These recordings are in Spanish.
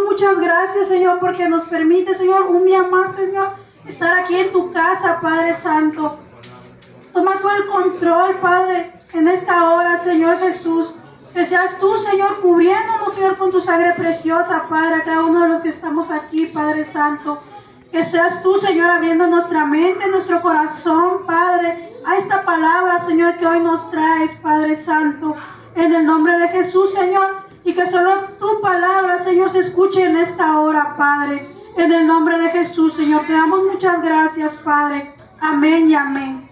muchas gracias, Señor, porque nos permite, Señor, un día más, Señor, estar aquí en tu casa, Padre Santo. Toma tú el control, Padre, en esta hora, Señor Jesús. Que seas tú, Señor, cubriéndonos, Señor, con tu sangre preciosa, Padre, a cada uno de los que estamos aquí, Padre Santo. Que seas tú, Señor, abriendo nuestra mente, nuestro corazón, Padre, a esta palabra, Señor, que hoy nos traes, Padre Santo. En el nombre de Jesús, Señor, y que solo tu palabra, Señor, se escuche en esta hora, Padre. En el nombre de Jesús, Señor, te damos muchas gracias, Padre. Amén y amén.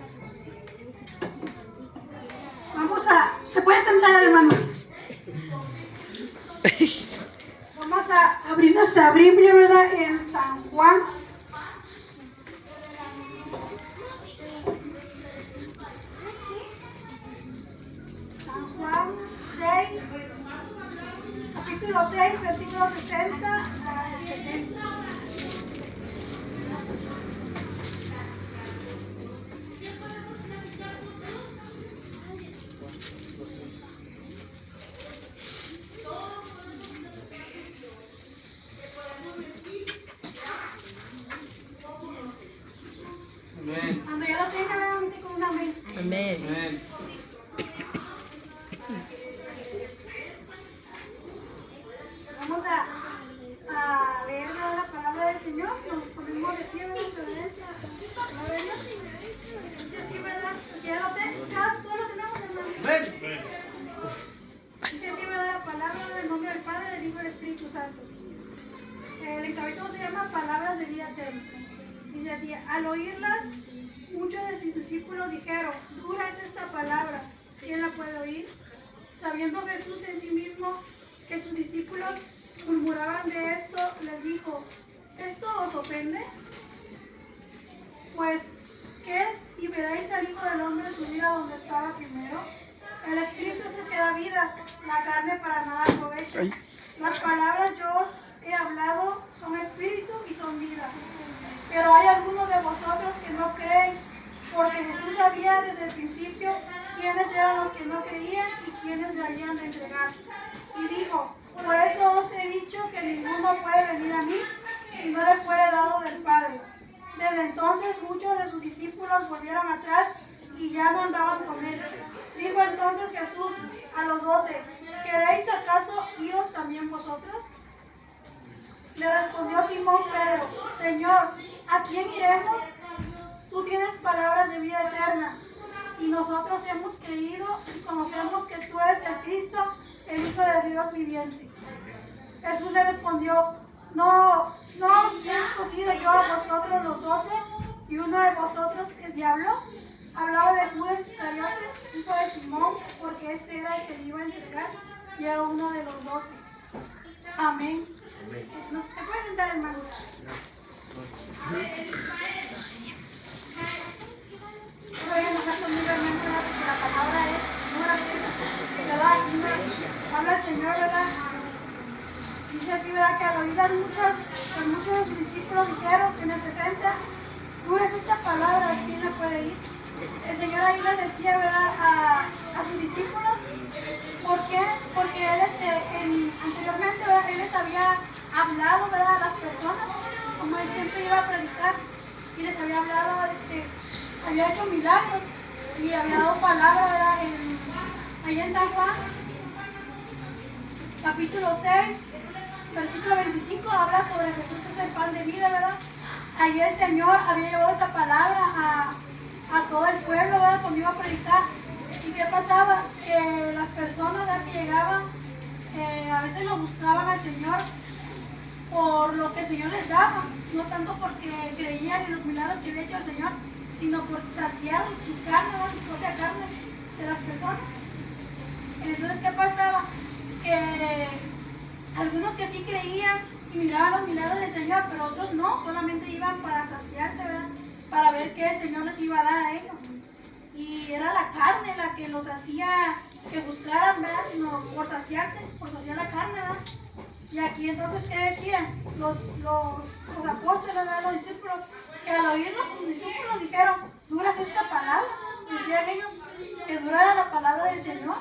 ¿Se puede sentar, hermano? Vamos a abrir nuestra Biblia, ¿verdad? En San Juan. San Juan 6, capítulo 6, versículo 60 al 70. Amén. Cuando ya lo tenga, me dice con un amén. Amén. Amén. Vamos a leer la palabra del Señor. Nos ponemos de pie, ¿verdad? En reverencia a la de Dios. Dice así, ¿verdad? Que ya lo tengo, ya todos lo tenemos, hermano. Amén. Dice así, ¿verdad? La palabra del nombre del Padre, del Hijo y del Espíritu Santo. El encabezado se llama Palabras de Vida Eterna. Dice así: al oírlas, muchos de sus discípulos dijeron: dura es esta palabra, ¿quién la puede oír? Sabiendo Jesús en sí mismo que sus discípulos murmuraban de esto, les dijo: ¿esto os ofende? Pues, ¿qué si veréis al Hijo del Hombre subir a donde estaba primero? El Espíritu es el que da vida, la carne para nada aprovecha. Las palabras yo os he hablado son espíritu y son vida. Pero hay algunos de vosotros que no creen, porque Jesús sabía desde el principio quiénes eran los que no creían y quiénes le habían de entregar. Y dijo: por eso os he dicho que ninguno puede venir a mí si no le fuere dado del Padre. Desde entonces muchos de sus discípulos volvieron atrás y ya no andaban con él. Dijo entonces Jesús a los 12: ¿queréis acaso iros también vosotros? Le respondió Simón Pedro: Señor, ¿a quién iremos? Tú tienes palabras de vida eterna, y nosotros hemos creído y conocemos que tú eres el Cristo, el Hijo de Dios viviente. Jesús le respondió: no os he escogido yo a vosotros los 12, y uno de vosotros es diablo. Hablaba de Judas Iscariote, hijo de Simón, porque este era el que le iba a entregar y era uno de los 12. Amén. ¿Se puede sentar, hermano? Voy a enojar conmigo, hermano, porque la palabra es dura, ¿verdad? Habla el Señor, ¿verdad? Dice así, ¿verdad? Que al oírla muchos de sus discípulos dijeron en el 60: dura es esta palabra, ¿quién la puede ir? El Señor ahí les decía, ¿verdad? A sus discípulos. ¿Por qué? Porque Él anteriormente, ¿verdad? Él les había hablado, ¿verdad? A las personas, como Él siempre iba a predicar, y les había hablado, había hecho milagros y había dado palabra, ¿verdad? Ahí en San Juan, capítulo 6, versículo 25, habla sobre Jesús es el pan de vida, ¿verdad? Ahí el Señor había llevado esa palabra a todo el pueblo, ¿verdad? Cuando iba a predicar. ¿Y qué pasaba? Que las personas, ¿verdad? Que llegaban, a veces lo buscaban al Señor por lo que el Señor les daba, no tanto porque creían en los milagros que había hecho el Señor, sino por saciar su carne, ¿verdad? Su propia carne de las personas. Entonces, ¿qué pasaba? Que algunos que sí creían y miraban los milagros del Señor, pero otros no, solamente iban para saciarse, ¿verdad? Para ver qué el Señor les iba a dar a ellos. Y era la carne la que los hacía que buscaran, ¿verdad? Sino por saciarse, por saciar la carne, ¿verdad? Y aquí entonces, ¿qué decían? Los apóstoles, ¿verdad? Los discípulos, que al oírlo sus discípulos dijeron: dura es esta palabra. Decían ellos que dura era la palabra del Señor.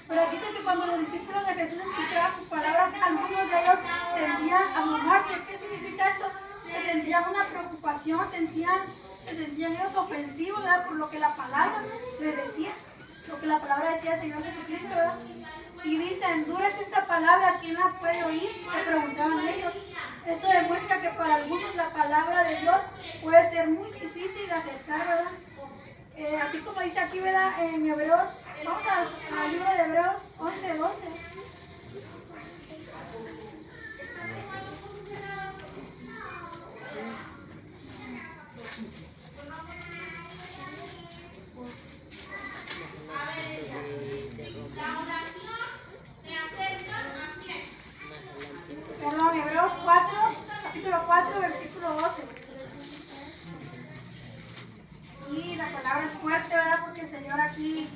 Pero aquí dice que cuando los discípulos de Jesús escuchaban sus palabras, algunos de ellos sentían una preocupación, se sentían ellos ofensivos, ¿verdad? Por lo que la palabra les decía, lo que la palabra decía del Señor Jesucristo, ¿verdad? Y dice, ¿endurece esta palabra? ¿Quién la puede oír? Se preguntaban ellos. Esto demuestra que para algunos la palabra de Dios puede ser muy difícil de aceptar, ¿verdad? Así como dice aquí, ¿verdad? En Hebreos, vamos al libro de Hebreos 11:12. Perdón, Hebreos 4, capítulo 4, versículo 12. Y la palabra es fuerte, ¿verdad? Porque el Señor aquí,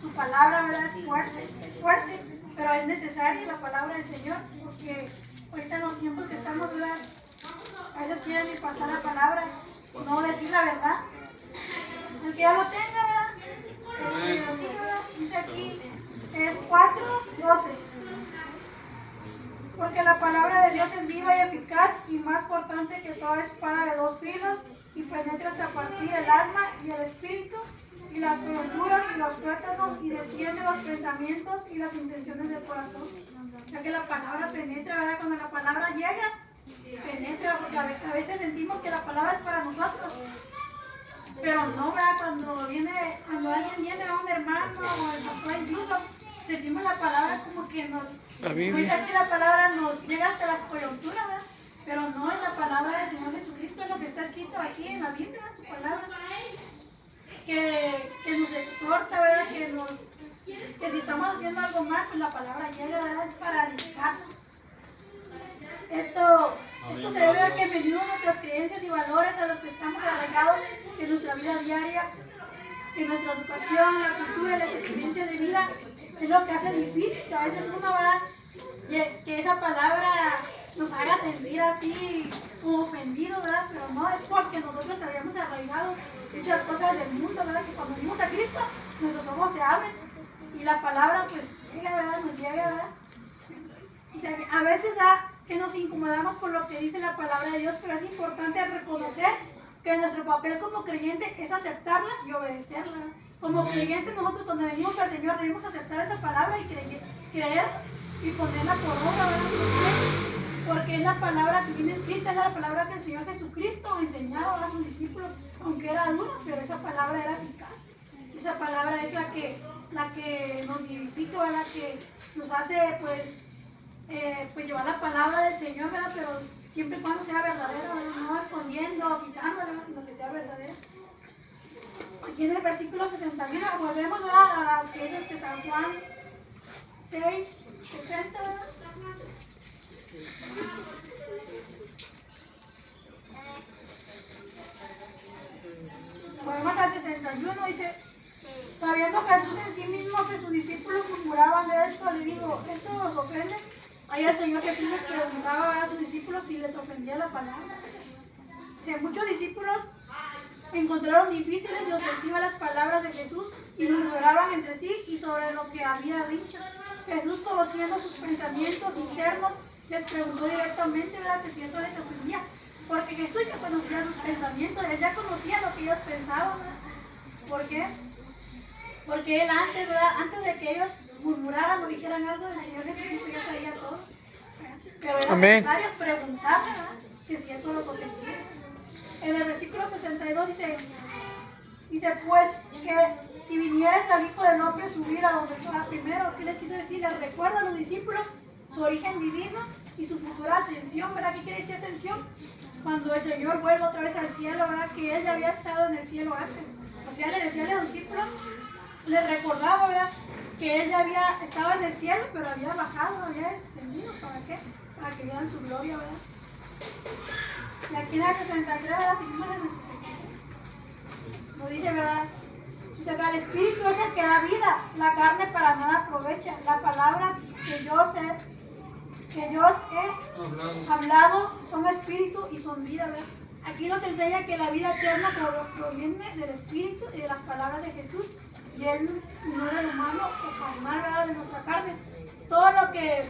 su palabra, ¿verdad? Es fuerte, pero es necesaria la palabra del Señor, porque ahorita en los tiempos que estamos, ¿verdad? A veces quieren disfrazar la palabra, no decir la verdad. El que ya lo tenga, ¿verdad? Dice aquí, es 4:12. Porque la palabra de Dios es viva y eficaz y más cortante que toda espada de dos filos y penetra hasta partir el alma y el espíritu y las coyunturas y los tuétanos y desciende los pensamientos y las intenciones del corazón. O sea que la palabra penetra, ¿verdad? Cuando la palabra llega, penetra, porque a veces sentimos que la palabra es para nosotros. Pero no, ¿verdad? Cuando alguien viene a un hermano o el pastor incluso, sentimos la palabra como que nos... Pues aquí la palabra nos llega hasta las coyunturas, ¿verdad? Pero no es la palabra del Señor Jesucristo, es lo que está escrito aquí en la Biblia, su palabra. Que nos exhorta, ¿verdad? Que si estamos haciendo algo mal, pues la palabra llega, ¿verdad? Es para edificarnos. Esto se debe a que a menudo nuestras creencias y valores a los que estamos arraigados en nuestra vida diaria, en nuestra educación, la cultura y las experiencias de vida, es lo que hace difícil que a veces uno, ¿verdad? Que esa palabra nos haga sentir así como ofendidos, ¿verdad? Pero no, es porque nosotros habíamos arraigado muchas cosas del mundo, ¿verdad? Que cuando venimos a Cristo, nuestros ojos se abren y la palabra pues llega, ¿verdad? Nos llega, ¿verdad? O sea, que a veces que nos incomodamos por lo que dice la palabra de Dios, pero es importante reconocer que nuestro papel como creyente es aceptarla y obedecerla, ¿verdad? Como creyentes nosotros cuando venimos al Señor debemos aceptar esa palabra y creer y ponerla por obra, ¿verdad? Porque es la palabra que viene escrita, es la palabra que el Señor Jesucristo enseñaba a sus discípulos, aunque era dura, pero esa palabra era eficaz. Esa palabra es la que nos vivifica, la que nos hace pues llevar la palabra del Señor, ¿verdad? Pero siempre y cuando sea verdadera, ¿verdad? No escondiendo, quitándola, sino que sea verdadera. Aquí en el versículo 61, volvemos a lo que es San Juan 6:60, ¿verdad? Volvemos al 61, dice, sabiendo Jesús en sí mismo que sus discípulos murmuraban de esto, le digo, ¿esto os ofende? Ahí el Señor Jesús les preguntaba a sus discípulos si les ofendía la palabra. Que muchos discípulos encontraron difíciles y ofensivas las palabras de Jesús y murmuraban entre sí y sobre lo que había dicho. Jesús, conociendo sus pensamientos internos, les preguntó directamente, ¿verdad?, que si eso les ofendía. Porque Jesús ya conocía sus pensamientos, él ya conocía lo que ellos pensaban, ¿verdad? ¿Por qué? Porque él antes, ¿verdad?, antes de que ellos murmuraran o dijeran algo, el Señor Jesucristo ya sabía todo, ¿verdad? Pero era necesario preguntar, ¿verdad?, que si eso los ofendía. En el versículo 62 dice pues que si vinieres al Hijo del Hombre subir a donde estaba primero. ¿Qué les quiso decir? Les recuerda a los discípulos su origen divino y su futura ascensión, ¿verdad? ¿Qué quiere decir ascensión? Cuando el Señor vuelve otra vez al cielo, ¿verdad? Que Él ya había estado en el cielo antes. O sea, le decía a los discípulos, les recordaba, ¿verdad?, que Él ya había estado en el cielo, pero había bajado, había descendido. ¿Para qué? Para que vieran su gloria, ¿verdad? Y aquí en el 63, ¿verdad? Seguimos en el 63. Lo dice, ¿verdad? Dice, el Espíritu es el que da vida, la carne para nada aprovecha. La palabra que yo os he hablado son espíritu y son vida, ¿verdad? Aquí nos enseña que la vida eterna proviene del Espíritu y de las palabras de Jesús, y Él no del humano o carnal, ¿verdad?, de nuestra carne. Todo lo que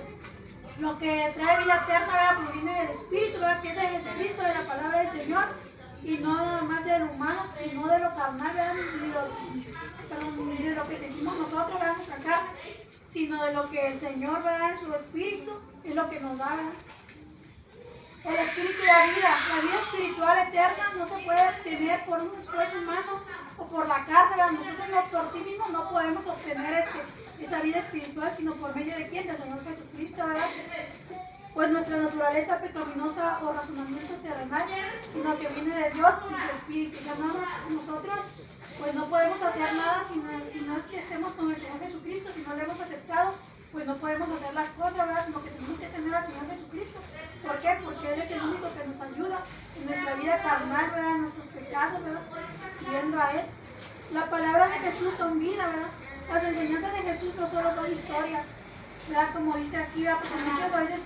lo que trae vida eterna, ¿verdad? Proviene del Espíritu, ¿verdad? Que es de Jesucristo, de la palabra del Señor, y no nada más de lo humano, y no de lo carnal, ¿verdad? Ni de lo que sentimos nosotros, ¿verdad? Nuestra carne, sino de lo que el Señor, ¿verdad? En su Espíritu es lo que nos da, ¿verdad? El Espíritu da vida. La vida espiritual eterna no se puede obtener por un esfuerzo humano o por la carne, ¿verdad? Nosotros no, por sí mismos no podemos obtener esa vida espiritual, sino por medio de quién, del Señor Jesucristo, ¿verdad? Pues nuestra naturaleza pecaminosa o razonamiento terrenal, sino que viene de Dios y su Espíritu. Ya no nosotros, pues no podemos hacer nada si no es que estemos con el Señor Jesucristo, si no le hemos aceptado, pues no podemos hacer las cosas, ¿verdad? Sino que tenemos que tener al Señor Jesucristo. ¿Por qué? Porque Él es el único que nos ayuda en nuestra vida carnal, ¿verdad? En nuestros pecados, ¿verdad? Yendo a Él. La palabra de Jesús son vida, ¿verdad? Las enseñanzas de Jesús no solo son historias, ¿verdad? Como dice aquí, ¿verdad? Porque muchas veces